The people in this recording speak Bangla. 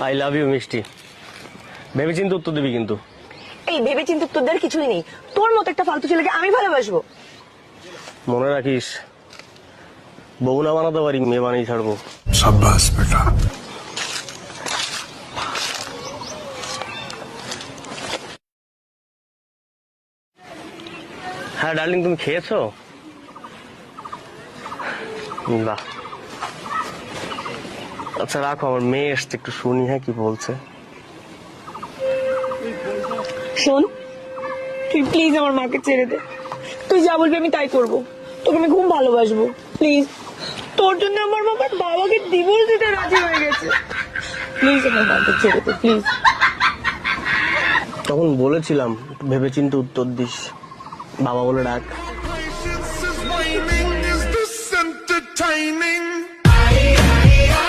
আই লাভ ইউ মিষ্টি। ভেবে চিন্তে উত্তর দিবি কিন্তু। এই ভেবে চিন্তে উত্তর দেওয়ার কিছুই নেই। তোর মতো একটা ফালতু ছেলেকে আমি ভালোবাসবো? মনে রাখিস, বউ না বানাতে পারি, মেয়ে বানিয়ে ছাড়বো। शाबाश बेटा। হ্যাঁ ডার্লিং, তুমি খেয়েছো? বাহ, আচ্ছা রাখো, আমার মেয়ে এসছে, একটু শুনি হ্যাঁ কি বলছে। শোন, তুই প্লিজ আমার মাকে ছেড়ে দে। তুই যা বলবি আমি তাই করবো। তোকে আমি খুব ভালোবাসবো, প্লিজ। তোর জন্য আমার বাবার বাবাকে ডিভোর্স দিতে রাজি হয়ে গেছে। প্লিজ আমার মাকে ছেড়ে দে, প্লিজ। তখন বলেছিলাম একটু ভেবে চিন্তে উত্তর দিস, বাবা বলে ডাক। Is this entertaining?